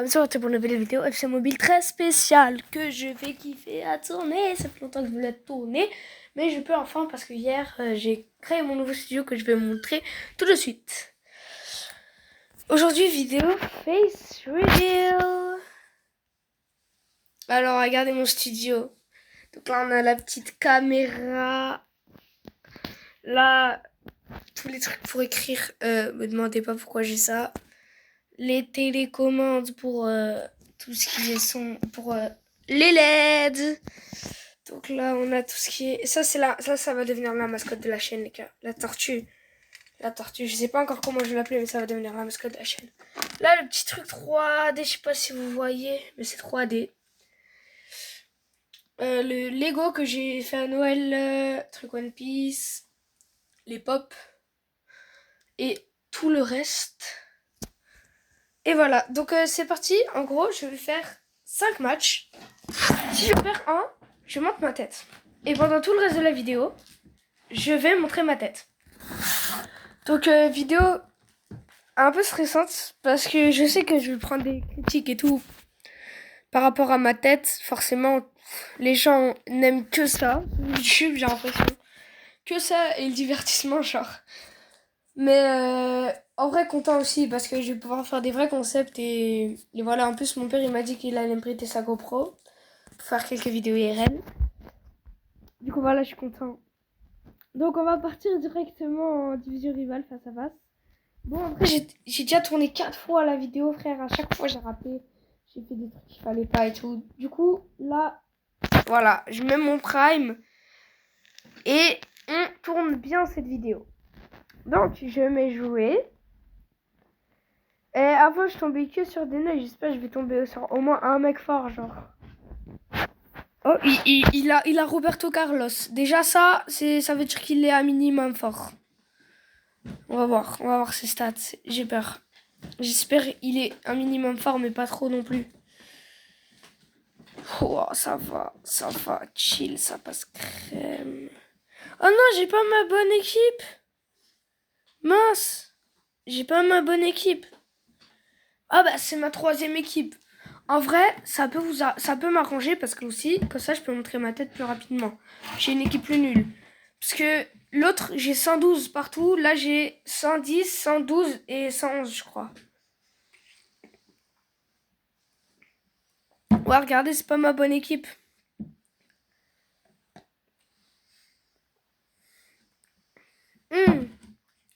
C'est pour une nouvelle vidéo FC Mobile très spéciale que je vais kiffer à tourner. Ça fait longtemps que je voulais tourner, mais je peux enfin parce que hier j'ai créé mon nouveau studio que je vais montrer tout de suite. Aujourd'hui vidéo face reveal. Alors regardez mon studio. Donc là on a la petite caméra. Là tous les trucs pour écrire. Me demandez pas pourquoi j'ai ça. Les télécommandes pour tout ce qui est son, pour les LED. Donc là on a tout ce qui est, ça c'est là, ça va devenir la mascotte de la chaîne les gars, la tortue, je sais pas encore comment je vais l'appeler mais ça va devenir la mascotte de la chaîne. Là le petit truc 3D, je sais pas si vous voyez mais c'est 3D. Le Lego que j'ai fait à Noël, truc One Piece, les pop et tout le reste. Et voilà, donc c'est parti. En gros, je vais faire 5 matchs. Si je perds un, je monte ma tête. Et pendant tout le reste de la vidéo, je vais montrer ma tête. Donc vidéo un peu stressante parce que je sais que je vais prendre des critiques et tout par rapport à ma tête. Forcément, les gens n'aiment que ça. YouTube, j'ai l'impression. Que ça et le divertissement, genre. Mais en vrai content aussi parce que je vais pouvoir faire des vrais concepts et voilà. En plus mon père il m'a dit qu'il allait me prêter sa GoPro pour faire quelques vidéos IRL. Du coup voilà, je suis content. Donc on va partir directement en division rivale face à face. Bon après j'ai déjà tourné 4 fois la vidéo frère, à chaque fois j'ai raté. J'ai fait des trucs qu'il fallait pas et tout. Du coup là voilà, je mets mon prime et on tourne bien cette vidéo. Donc je mets jouer. Et avant je tombais que sur des nœuds, j'espère que je vais tomber sur au moins un mec fort genre. Oh il a Roberto Carlos. Déjà ça veut dire qu'il est un minimum fort. On va voir ses stats. J'ai peur. J'espère qu'il est un minimum fort mais pas trop non plus. Oh ça va, chill, ça passe crème. Oh non, j'ai pas ma bonne équipe. Mince, j'ai pas ma bonne équipe. Ah bah c'est ma 3e équipe. En vrai, ça peut m'arranger parce que aussi, comme ça je peux montrer ma tête plus rapidement. J'ai une équipe plus nulle. Parce que l'autre, j'ai 112 partout. Là, j'ai 110, 112 et 111, je crois. Ouais, regardez, c'est pas ma bonne équipe.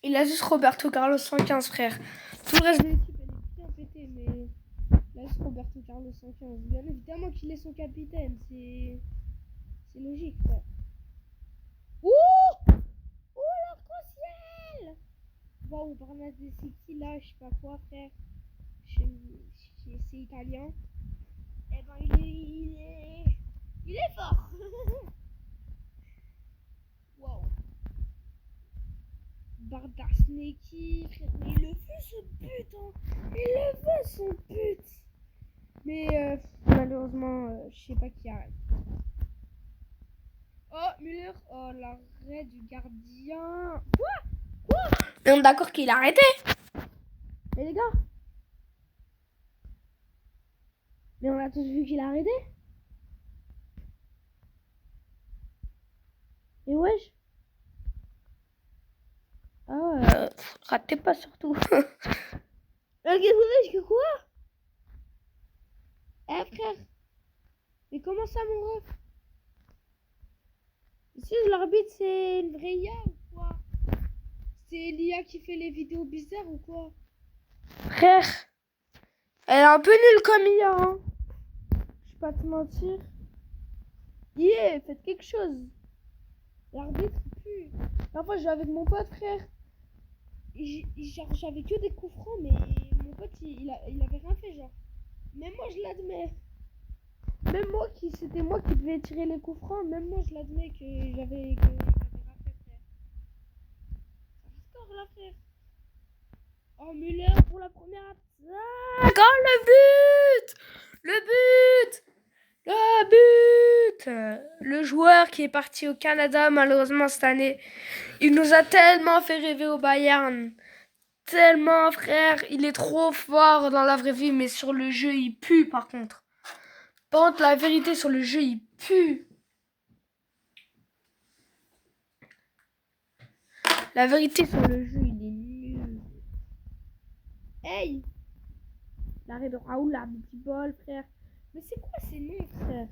Il a juste Roberto Carlos 115, frère. Tout le reste de l'équipe, elle est bien pétée, mais... Là, c'est Roberto Carlos 115. Bien évidemment qu'il est son capitaine. C'est logique, frère. Ouh, l'arc-en-ciel. Waouh, Bernadette City, là, je sais pas quoi, frère. C'est italien. Eh ben, il est fort. Waouh. Bardasneki, frère. Mais il le fait, ce but, hein. Il le fait, son but. Mais malheureusement, je sais pas qui arrête. Oh, Müller. Oh, l'arrêt du gardien. Quoi? Mais on est d'accord qu'il a arrêté. Mais les gars. Mais on a tous vu qu'il a arrêté. Et wesh. Ah, ratez pas surtout. Que quoi? Eh frère. Mais comment ça mon ref? Si l'arbitre c'est une vraie IA ou quoi? C'est l'IA qui fait les vidéos bizarres ou quoi? Frère, elle est un peu nulle comme IA, hein. Je vais pas te mentir. Yeah, faites quelque chose. L'arbitre pue. La fois je jouais avec mon pote, frère. Genre j'avais que des coups francs, mais mon pote il avait rien fait, genre. Même moi je l'admets. Même moi c'était moi qui devais tirer les coups francs, même moi je l'admets que j'avais rien fait, frère. Ça reste là, frère. Oh Müller pour la première attaque. Oh le but. Le joueur qui est parti au Canada malheureusement cette année, il nous a tellement fait rêver au Bayern. tellement, frère. Il est trop fort dans la vraie vie, mais sur le jeu, il pue, par contre. Par contre, la vérité, sur le jeu, il pue. La vérité, sur le jeu, il est nul. Hey! L'arrêt de Raoul, la petit bol, frère. Mais c'est quoi ces noms, frère?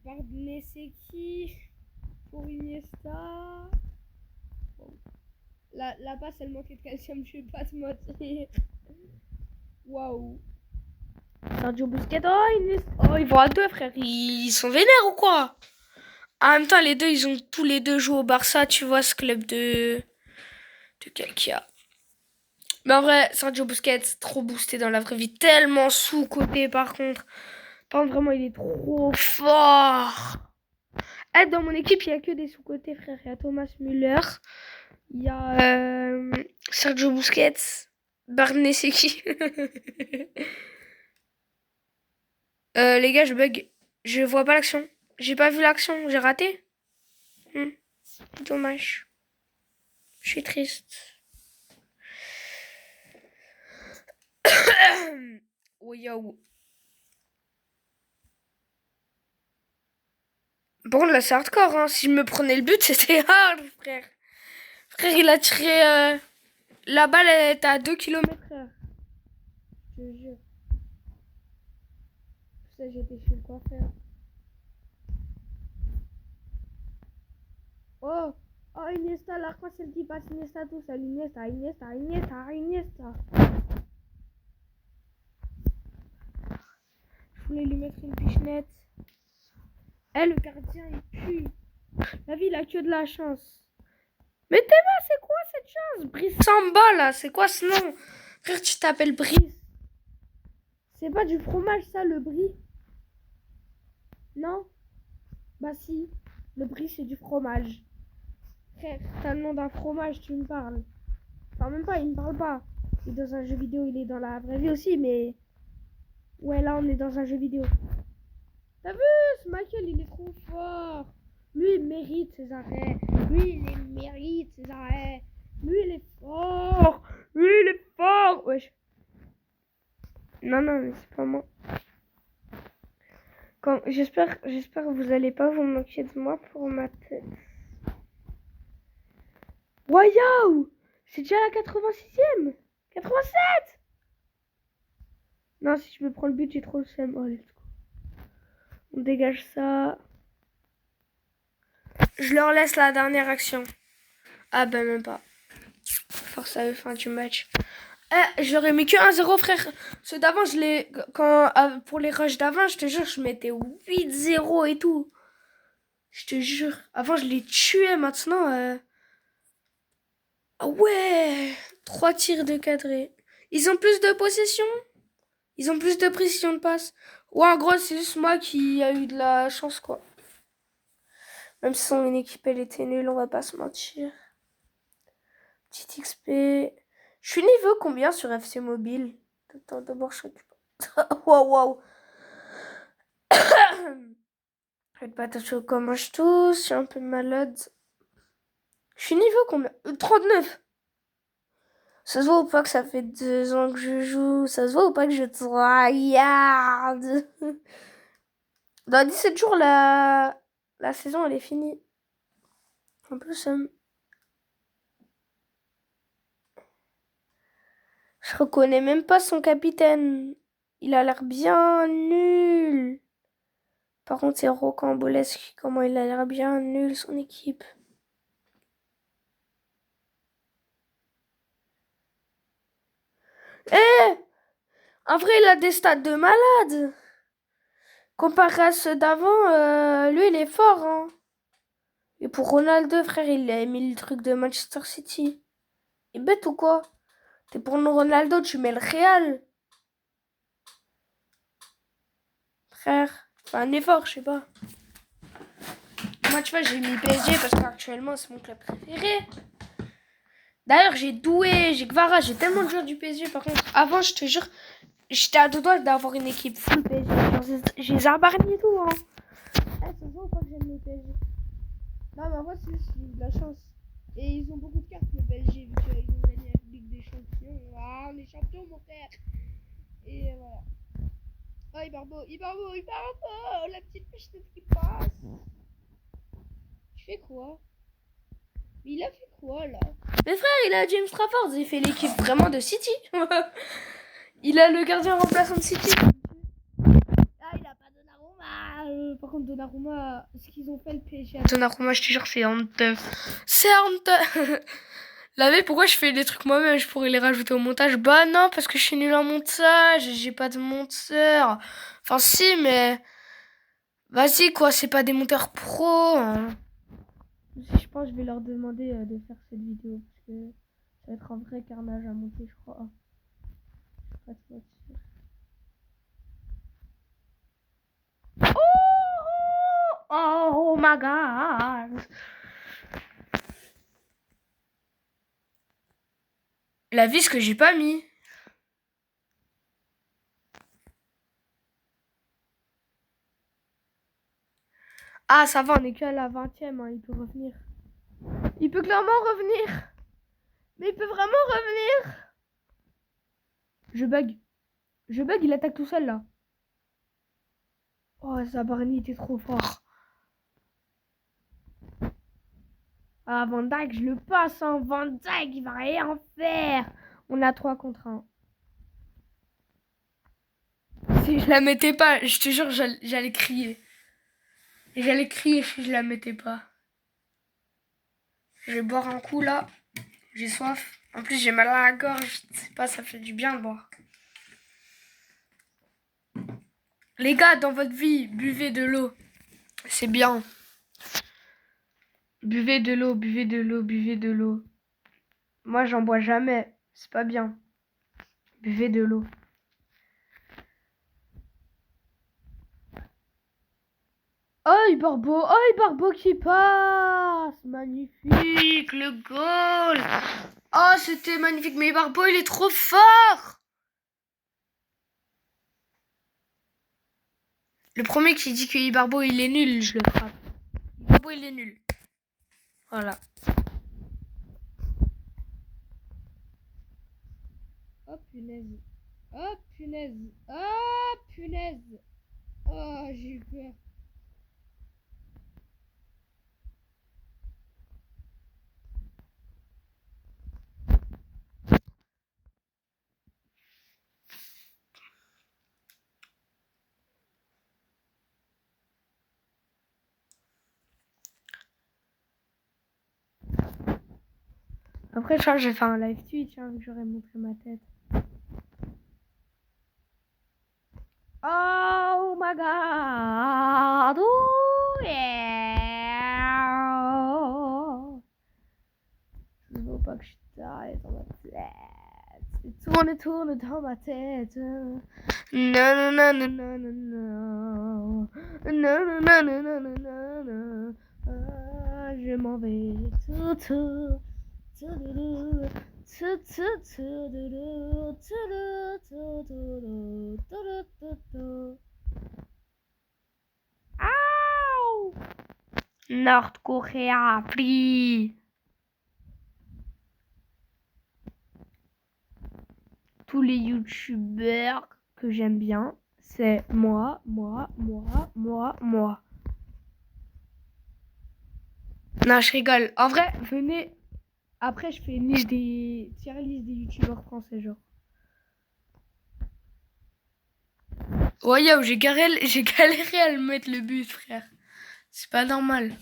Bardet, c'est qui? Pour Iniesta. Bon. La passe, elle manquait de calcium, je vais pas te mentir. Waouh. Sergio Busquets, oh, Iniesta. Oh, ils vont à deux, frère. Ils sont vénères ou quoi? En même temps, les deux, ils ont tous les deux joué au Barça, tu vois, ce club de Kakia. Mais en vrai, Sergio Busquets, trop boosté dans la vraie vie. Tellement sous-côté, par contre. Par contre, vraiment, il est trop fort. Eh, dans mon équipe, il n'y a que des sous-côtés, frère. Il y a Thomas Müller. Il y a Sergio Busquets. Barnet, c'est qui? Les gars, je bug. Je vois pas l'action. J'ai pas vu l'action. J'ai raté. Dommage. Je suis triste. Oh, yo. Bon, là, c'est hardcore, hein. Si je me prenais le but, c'était hard, frère. Frère, il a tiré... La balle, elle était à 2 km/h. Je te jure. Ça, j'étais chez le coiffeur. Oh! Oh, Iniesta, la croix, celle qui passe. Iniesta, tout seul. Iniesta. Je voulais lui mettre une pichenette. Eh, le gardien, il pue. La vie, il a que de la chance. Mais Théma, c'est quoi cette chance? Brice Samba, là, c'est quoi ce nom? Frère, tu t'appelles Brice. C'est pas du fromage, ça, le brie? Non? Bah si, le brie, c'est du fromage. Frère, t'as le nom d'un fromage, tu me parles. Enfin, même pas, il me parle pas. Il est dans un jeu vidéo, il est dans la vraie vie aussi, mais... Ouais, là, on est dans un jeu vidéo. T'as vu, ce Michael, il est trop fort. Lui, il mérite ses arrêts. Lui, il mérite ses arrêts. Lui, il est fort. Lui, il est fort. Wesh. Non, mais c'est pas moi. J'espère que vous allez pas vous moquer de moi pour ma tête. Waouh! C'est déjà la 86e. 87. Non, si je me prends le but, j'ai trop le seum. Oh, let's go. On dégage ça. Je leur laisse la dernière action. Ah ben même pas. Force à eux, fin du match. Je leur ai mis que 1-0, frère. Ceux d'avant, pour les rushs d'avant, je te jure, je mettais 8-0 et tout. Je te jure. Avant, je les tuais. Maintenant, ah ouais. 3 tirs de cadré. Ils ont plus de possession. Ils ont plus de précision de passe. Ouais, en gros, c'est juste moi qui a eu de la chance, quoi. Même si son équipe, elle était nulle, on va pas se mentir. Petit XP. Je suis niveau combien sur FC Mobile? Attends, d'abord, je récupère. Waouh. Faites pas attention comment je tousse, je suis un peu malade. Je suis niveau combien? 39. Ça se voit ou pas que ça fait 2 ans que je joue? Ça se voit ou pas que je tryhard? Dans 17 jours, la saison, elle est finie. En plus, je reconnais même pas son capitaine. Il a l'air bien nul. Par contre, c'est rocambolesque comment il a l'air bien nul, son équipe. En vrai, il a des stats de malade. Comparé à ceux d'avant, lui, il est fort. Hein. Et pour Ronaldo, frère, il a mis le truc de Manchester City. Il est bête ou quoi? T'es pour Ronaldo, tu mets le Real. Frère, fais un effort, je sais pas. Moi, tu vois, j'ai mis PSG parce qu'actuellement, c'est mon club préféré. D'ailleurs, j'ai Doué, j'ai Gvara, j'ai tellement de joueurs du PSG. Par contre, avant, je te jure, j'étais à deux doigts d'avoir une équipe full PSG. J'ai Zarbarni et tout. Hein. Ça se voit ou pas que j'aime les PSG? Non, mais en vrai, c'est juste de la chance. Et ils ont beaucoup de cartes, le PSG, vu qu'ils ont gagné la Ligue des Champions. Ah, on est champions, mon frère. Et voilà. Oh, Ibarbo, la petite pêche qui passe. Tu fais quoi? Mais il a fait quoi, là? Mais frère, il a James Trafford, il fait l'équipe vraiment de City. Il a le gardien remplaçant de City. Ah, il a pas Donnarumma. Par contre, Donnarumma, ce qu'ils ont fait le PSG à Donnarumma, je te jure, c'est honteux. C'est honteux. Là, mais pourquoi je fais des trucs moi-même? Je pourrais les rajouter au montage. Bah non, parce que je suis nulle en montage. J'ai pas de monteur. Enfin, si, mais... Vas-y, quoi, c'est pas des monteurs pro. Hein. Je pense que je vais leur demander de faire cette vidéo. Parce que ça va être un vrai carnage à monter, je crois. Je sais pas si oh my god. La vis que j'ai pas mis. Ah, ça va, on est que à la 20e, hein, il peut revenir. Il peut clairement revenir. Mais il peut vraiment revenir. Je bug. Je bug, il attaque tout seul, là. Oh, Zabarni était trop fort. Ah, Van Dijk, je le passe, hein. Van Dijk, il va rien faire. On a 3 contre 1. Si je la mettais pas, je te jure, j'allais crier. J'allais crier si je la mettais pas. Je vais boire un coup, là. J'ai soif. En plus, j'ai mal à la gorge. Je sais pas, ça fait du bien de boire. Les gars, dans votre vie, buvez de l'eau. C'est bien. Buvez de l'eau, buvez de l'eau, buvez de l'eau. Moi, j'en bois jamais. C'est pas bien. Buvez de l'eau. Oh, Ibarbo qui passe. Magnifique, le goal. Oh, c'était magnifique. Mais Ibarbo, il est trop fort. Le premier qui dit que Ibarbo, il est nul, je le frappe. Ibarbo, il est nul. Voilà. Oh, punaise. Oh, punaise. Oh, punaise. Oh, j'ai eu peur. Après, je crois que je vais faire un live Twitch, hein, vu que j'aurais montré ma tête. Oh my god! Ooh, yeah! Je veux pas que je t'arrête dans ma tête. Tourne dans ma tête. Non, non, non, non, non, non, non. Non, non, non, non, non, non, non, non. Ah, je m'en vais. Tout. Nord-Coréa, free. Tous les youtubeurs que j'aime bien, c'est moi. Non, je rigole. En vrai, venez. Après, je fais une liste des tier list des youtubeurs français, genre. Ouais, yo, j'ai galéré à le mettre le but, frère. C'est pas normal.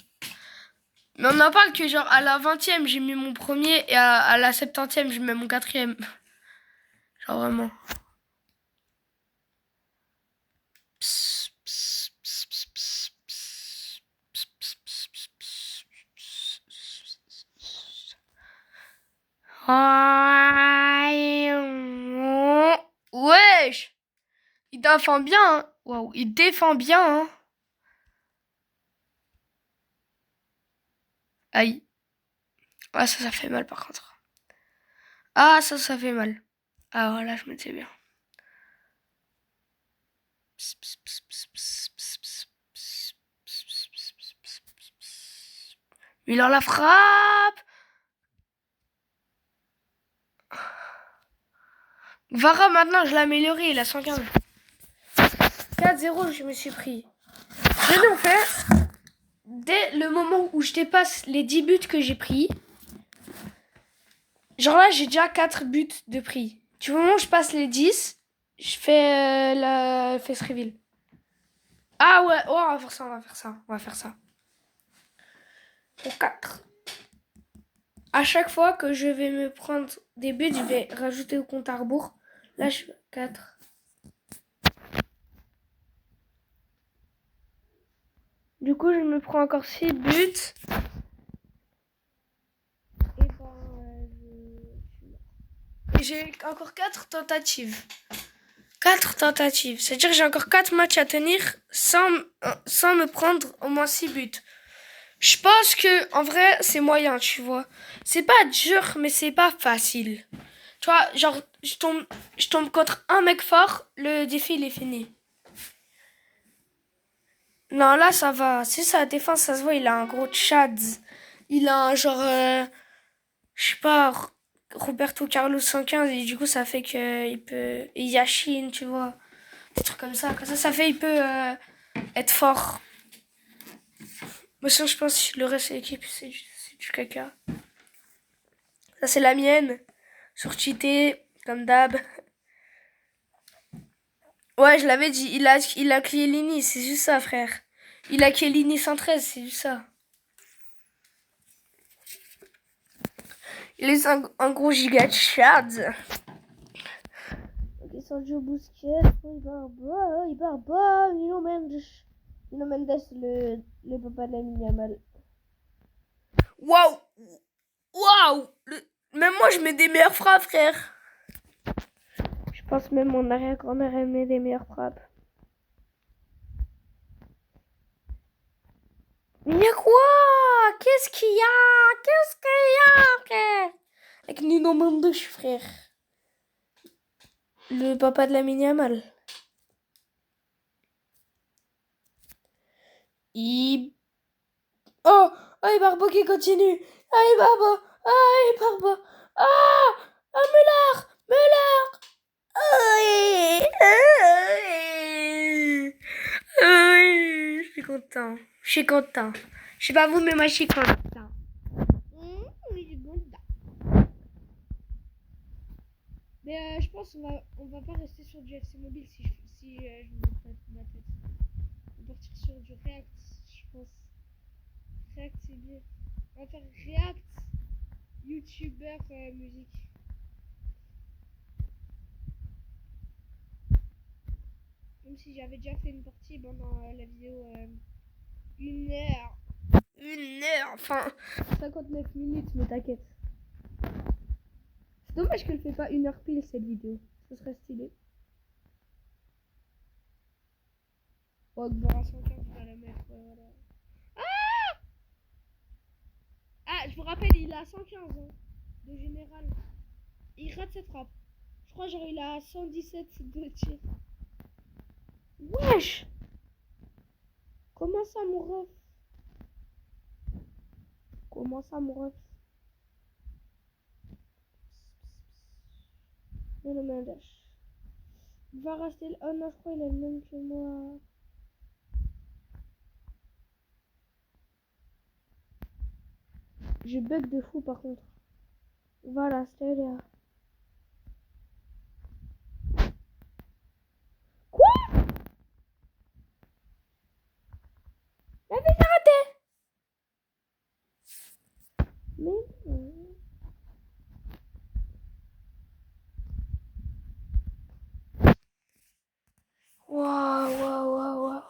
Mais on en parle que genre à la 20e, j'ai mis mon premier et à la 70e, je mets mon 4e. Genre vraiment. Wesh! Il défend bien, hein. Waouh, il défend bien, hein. Aïe. Ah, ça fait mal par contre. Ah, ça fait mal. Ah, voilà, je me disais bien. Il en la frappe. Vara, maintenant, je l'ai amélioré, il a 115. 4-0, je me suis pris. Je vais donc faire, dès le moment où je dépasse les 10 buts que j'ai pris, genre là, j'ai déjà 4 buts de prix. Du moment où je passe les 10, je fais la face reveal. Ah ouais, oh, on va faire ça, on va faire ça, on va faire ça. Pour 4. À chaque fois que je vais me prendre des buts, je vais rajouter au compte à rebours. Là, je fais 4. Du coup, je me prends encore 6 buts. Et j'ai encore 4 tentatives. 4 tentatives. C'est-à-dire que j'ai encore 4 matchs à tenir sans me prendre au moins 6 buts. Je pense que, en vrai, c'est moyen, tu vois. C'est pas dur, mais c'est pas facile. Tu vois, genre, je tombe contre un mec fort, le défi, il est fini. Non, là, ça va. C'est sa défense, ça se voit, il a un gros Tchad. Il a un genre, je sais pas, Roberto Carlos 115, et du coup, ça fait que il peut... Et Yashin, tu vois. Des trucs comme ça. Comme ça fait, il peut être fort. Mais sinon, je pense que le reste de l'équipe, c'est du caca. Ça, c'est la mienne. Sur cheaté, comme d'hab. Ouais, je l'avais dit, il a Chiellini, c'est juste ça, frère. Il a Chiellini 113, c'est juste ça. Il est un gros giga de Chad. Ok, Sergio Busquets, il barba, Nuno Mendes. Nuno Mendes, le papa de la Yamal. Waouh! Waouh! Même moi, je mets des meilleures frappes, frère. Je pense même mon arrière-grand-mère, elle met des meilleures frappes. Mais y'a quoi? Qu'est-ce qu'il y a? Qu'est-ce qu'il y a, frère? Avec Nuno Mendes, frère. Le papa de la Yamal. Oh! Oh, et Barbo qui continue! Ah, et Barbo! Ah, et Barbo! Ah! Ah, Müller! Müller! Oui! Oui! Je suis content. Je suis content. Je sais pas vous, mais moi, je suis content. Oui, je suis content. Mais je pense on va pas rester sur du FC Mobile si je me mets pas ma tête. On va partir sur du React, je pense. React, c'est bien. On va faire React, YouTuber, musique. Même si j'avais déjà fait une partie pendant la vidéo 1 heure. 1 heure, enfin 59 minutes, mais t'inquiète. C'est dommage qu'elle fait pas 1 heure pile cette vidéo. Ce serait stylé. Oh, Gbara 115, je vais la mettre. Voilà. Ah, je vous rappelle, il a 115 hein, de général. Il rate cette frappe. Je crois genre il a 117 de tir. Wesh! Comment ça, mon ref? Comment ça, mon ref? Non, non, mais va rester. Oh non, je crois qu'il a le même que moi. Je bug de fou par contre. Voilà, c'était là. Quoi? La vie j'ai raté. Mais non. Waouh, waouh, waouh, waouh.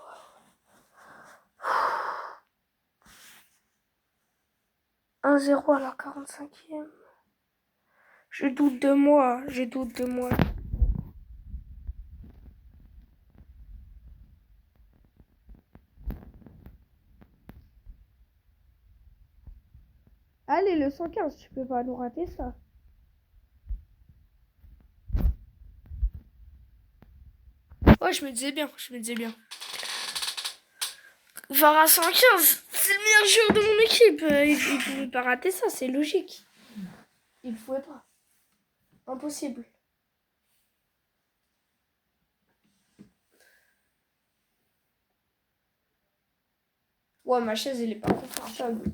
1-0 à la 45e. Je doute de moi, je doute de moi. Allez, le 115, tu peux pas nous rater ça. Ouais, je me disais bien, je me disais bien. Vara 115, c'est le meilleur joueur de mon équipe. Il pouvait pas rater ça, c'est logique. Il pouvait pas. Impossible. Ouais, ma chaise, elle est pas confortable.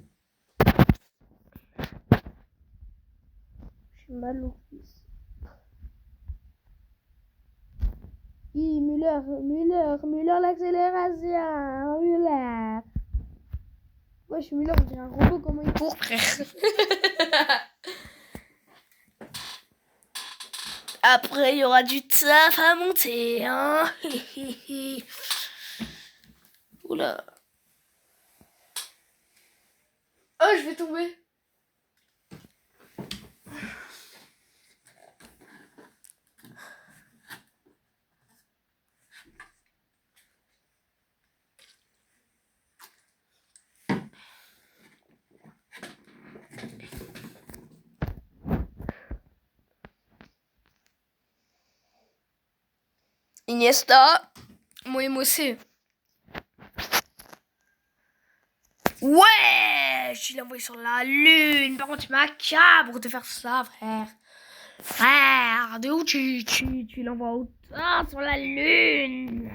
J'ai mal au cuisse. Müller, l'accélération, Müller. Ouais, je suis Müller, on dirait un robot, comment il court, frère. Après, il y aura du taf à monter, hein. Oula. Oh, je vais tomber. Iniesta. Moi, Mossé. Ouais, je l'ai envoyé sur la lune. Par contre, tu m'accabres de faire ça, frère. Frère, de où tu l'envoies où? Ah, sur la lune.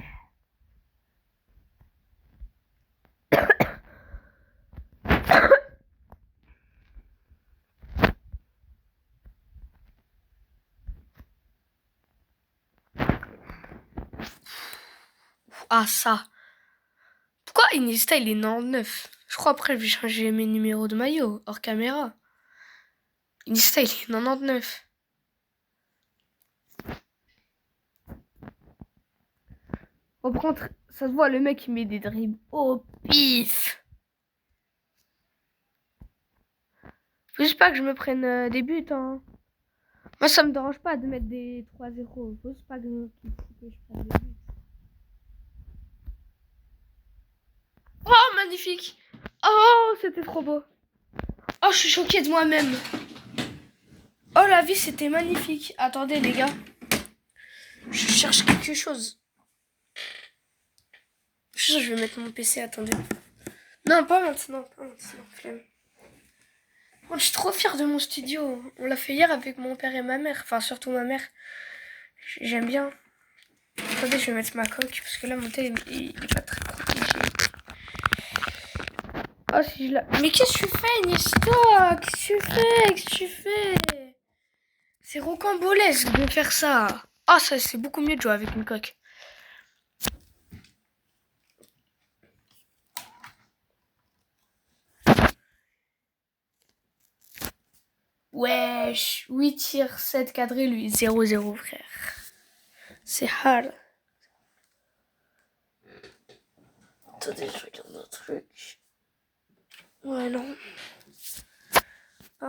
Ah, ça. Pourquoi Iniesta, il est 99? Je crois après, je vais changer mes numéros de maillot, hors caméra. Iniesta, il est 99. Au contre, ça se voit, le mec, il met des dribbles au pif. Faut juste pas que je me prenne des buts, hein. Moi, ça me dérange pas de mettre des 3-0. Faut juste pas que je prenne des buts. Oh, magnifique. Oh, c'était trop beau. Oh, je suis choquée de moi-même. Oh, la vie, c'était magnifique. Attendez, les gars. Je cherche quelque chose. Je vais mettre mon PC, attendez. Non, pas maintenant, flemme. Moi, je suis trop fière de mon studio. On l'a fait hier avec mon père et ma mère. Enfin, surtout ma mère. J'aime bien. Attendez, je vais mettre ma coque. Parce que là, mon thé, il est pas très compliqué. Oh, si je la... Mais qu'est-ce que tu fais, Iniesta? Qu'est-ce que tu fais? C'est rocambolesque de faire ça. Ah, ça, c'est beaucoup mieux de jouer avec une coque. Wesh, 8 tirs, 7 cadrés, lui, 0-0, frère. C'est hard. Attendez, je regarde un truc. Ouais, non. C'est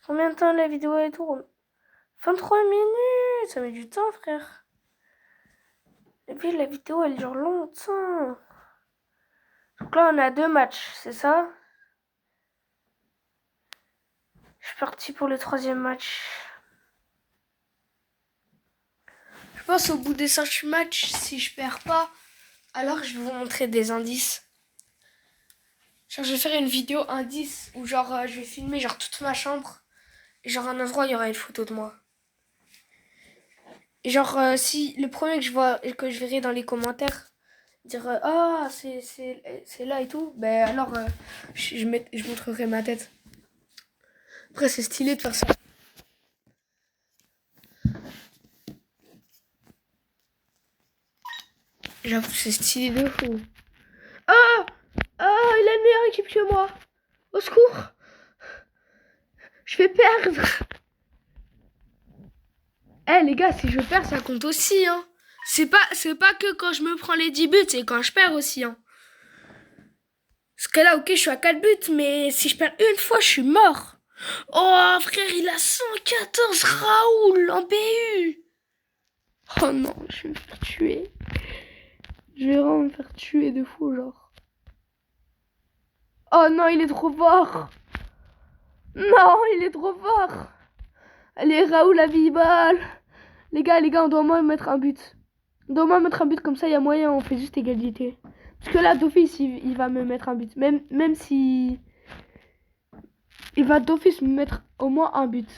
combien de temps la vidéo elle tourne? 23 minutes. Ça met du temps, frère. Et puis la vidéo elle dure longtemps. Donc là on a 2 matchs, c'est ça? Je suis parti pour le 3e match. Je pense au bout des 5 matchs, si je perds pas, alors je vais vous montrer des indices. Genre je vais faire une vidéo indice où genre je vais filmer genre toute ma chambre. Et genre à un endroit il y aura une photo de moi. Et genre si le premier que je vois et que je verrai dans les commentaires dire ah c'est là et tout, ben alors je montrerai ma tête. Après c'est stylé de faire ça. J'avoue c'est stylé de fou. Ah ah il a une meilleure équipe que moi. Au secours. Je vais perdre. Eh les gars, si je perds ça compte aussi hein. C'est pas que quand je me prends les 10 buts, c'est quand je perds aussi hein. Parce que là ok je suis à 4 buts, mais si je perds une fois je suis mort. Oh frère il a 114 Raoul en BU. Oh non je vais me faire tuer. Je vais vraiment me faire tuer de fou genre. Oh non il est trop fort. Non il est trop fort. Allez Raoul à balle. Les gars on doit au moins mettre un but. On doit au moins mettre un but comme ça il y a moyen on fait juste égalité. Parce que là d'office il va me mettre un but. Même si... Il va d'office me mettre au moins un but.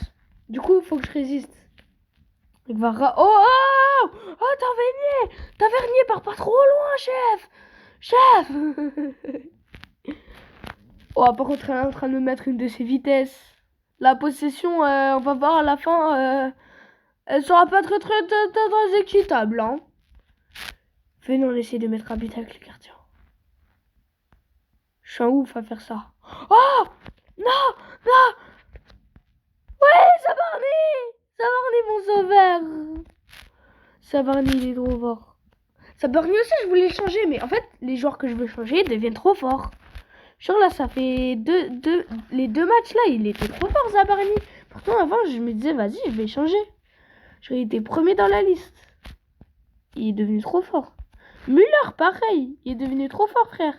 Du coup, il faut que je résiste. Il va Tavernier, pars pas trop loin, chef. Chef. Oh, par contre, elle est en train de me mettre une de ses vitesses. La possession, on va voir à la fin, elle sera pas très équitable, hein. Venez, on essaie de mettre un but avec le gardien. Je suis un ouf à faire ça. Oh non, non. Ouais, Savarni, mon sauveur. Savarni, il est trop fort. Savarni aussi, je voulais le changer, mais en fait, les joueurs que je veux changer deviennent trop forts. Genre là, ça fait les deux matchs là, il était trop fort, Savarni. Pourtant, avant, je me disais, vas-y, je vais changer. Genre, il était premier dans la liste. Il est devenu trop fort. Müller, pareil. Il est devenu trop fort, frère.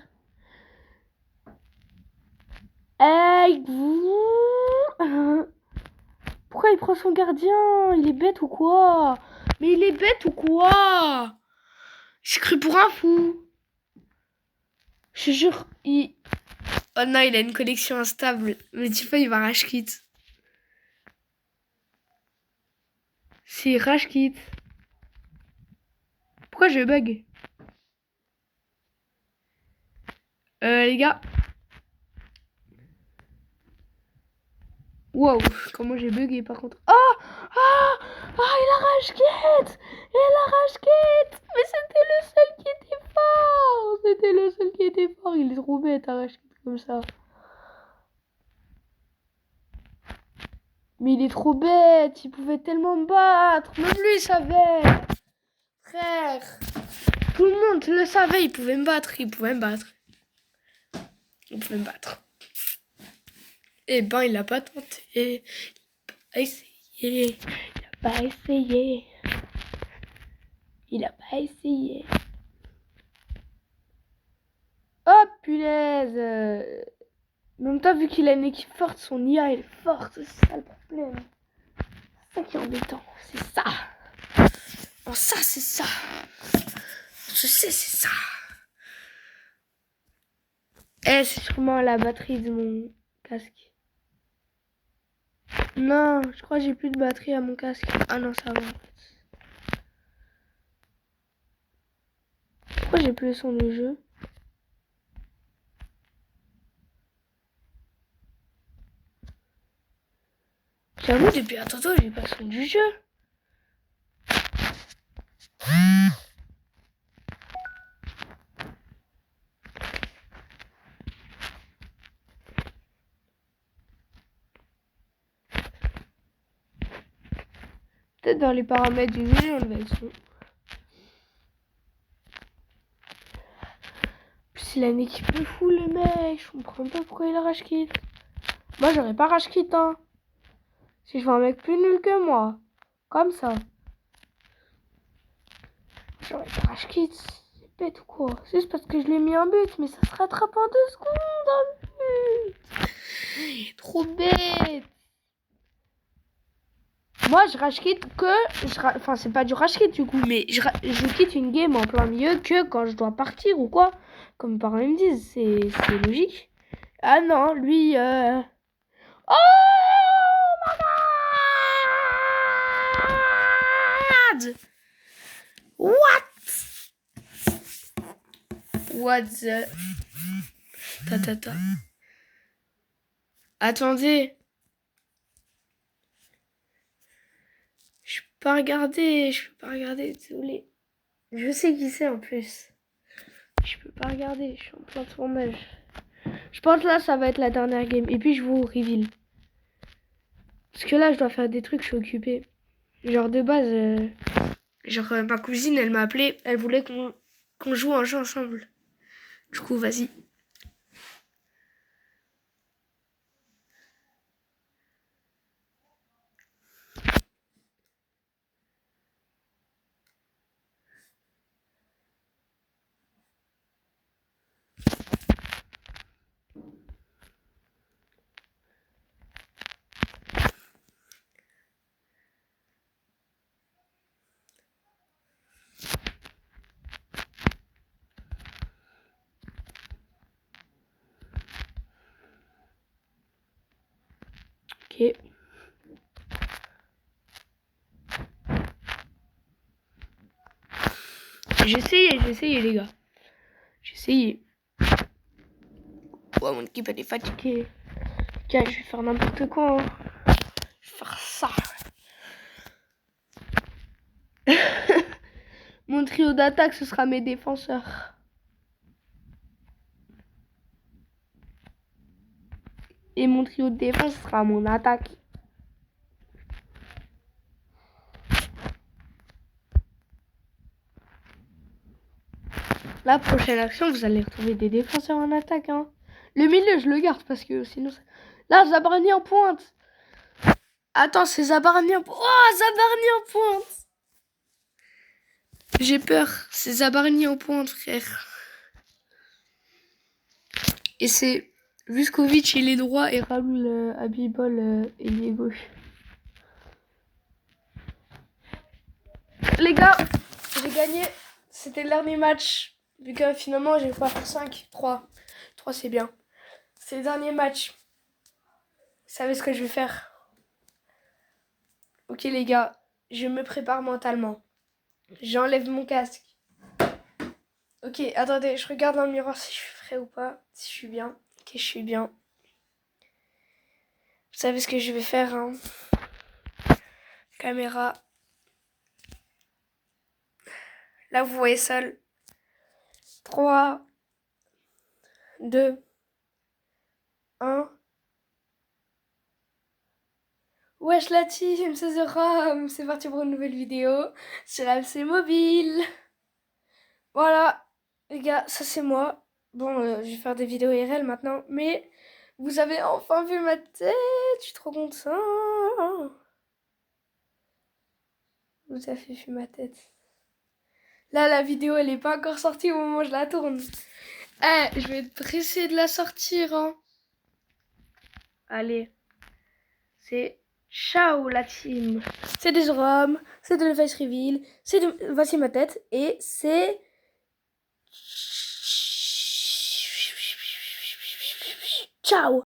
Hey, pourquoi il prend son gardien? Il est bête ou quoi? Mais il est bête ou quoi? J'ai cru pour un fou. Je te jure, oh non, il a une connexion instable. Mais tu vois, il va rage quit. C'est rage quit. Pourquoi je bug? Les gars. Wow, comment j'ai bugué par contre. Oh, il a rage quit. Il a rage quit. Mais c'était le seul qui était fort. C'était le seul qui était fort. Il est trop bête à rage quit comme ça. Mais il est trop bête. Il pouvait tellement me battre. Même lui, il savait. Frère. Tout le monde le savait. Il pouvait me battre. Il pouvait me battre. Il pouvait me battre. Eh ben, il a pas tenté. Il a pas essayé. Il a pas essayé. Il a pas essayé. Oh, punaise. En même temps, vu qu'il a une équipe forte, son IA est forte. C'est ça le problème. C'est ça qui est embêtant. C'est ça. Oh, ça, c'est ça. Je sais, c'est ça. Eh, c'est sûrement la batterie de mon casque. Non, je crois que j'ai plus de batterie à mon casque. Ah non, ça va en fait. Pourquoi j'ai plus le son du jeu? J'avoue, depuis un temps, j'ai pas le son du jeu. Peut-être dans les paramètres du jeu, j'ai enlevé le son. Puis il a une équipe de fou, le mec. Je comprends pas pourquoi il a rage quit. Moi, j'aurais pas rage quit, hein. Si je vois un mec plus nul que moi. Comme ça. J'aurais pas rage quit. C'est bête ou quoi? C'est juste parce que je l'ai mis un but, mais ça se rattrape en 2 secondes, un but. Trop bête. Moi, je rage quitte que... Enfin, c'est pas du rage quitte du coup, mais je quitte une game en plein milieu que quand je dois partir ou quoi. Comme mes parents me disent, c'est logique. Ah non, lui... Oh my god! What? What the... Ta. Attendez. Je peux pas regarder, désolé. Je sais qui c'est en plus. Je peux pas regarder, je suis en plein tournage. Je pense là, ça va être la dernière game. Et puis je vous reveal. Parce que là, je dois faire des trucs, je suis occupée. Genre de base, ma cousine, elle m'a appelé. Elle voulait qu'on joue un jeu ensemble. Du coup, vas-y. Ok. J'ai essayé les gars. J'ai essayer. Ouais, mon équipe elle est fatiguée. Tiens, je vais faire n'importe quoi. Hein. Je vais faire ça. Mon trio d'attaque, ce sera mes défenseurs. Et mon trio de défense sera mon attaque. La prochaine action, vous allez retrouver des défenseurs en attaque. Hein. Le milieu, je le garde parce que sinon... Là, Zabarni en pointe. Attends, c'est Zabarni en pointe. Oh, Zabarni en pointe. J'ai peur. C'est Zabarni en pointe, frère. Et c'est Vuskovic, il est droit, et Raoul Abibol, il est gauche. Les gars, j'ai gagné. C'était le dernier match. Vu que finalement, j'ai pas fait 5. 3. 3, c'est bien. C'est le dernier match. Vous savez ce que je vais faire? Ok, les gars, je me prépare mentalement. J'enlève mon casque. Ok, attendez, je regarde dans le miroir si je suis frais ou pas. Si je suis bien. Ok, je suis bien. Vous savez ce que je vais faire, hein? Caméra. Là, vous voyez seul. 3, 2, 1. Wesh la team, c'est The Ram. C'est parti pour une nouvelle vidéo sur MC Mobile. Voilà, les gars, ça c'est moi. Bon, je vais faire des vidéos IRL maintenant, mais vous avez enfin vu ma tête. Je suis trop content. Vous avez vu ma tête. Là, la vidéo, elle est pas encore sortie au moment où je la tourne. Eh, je vais être pressée de la sortir, hein. Allez. C'est ciao la team. C'est des Roms, c'est de face reveal, c'est de voici ma tête et c'est ciao.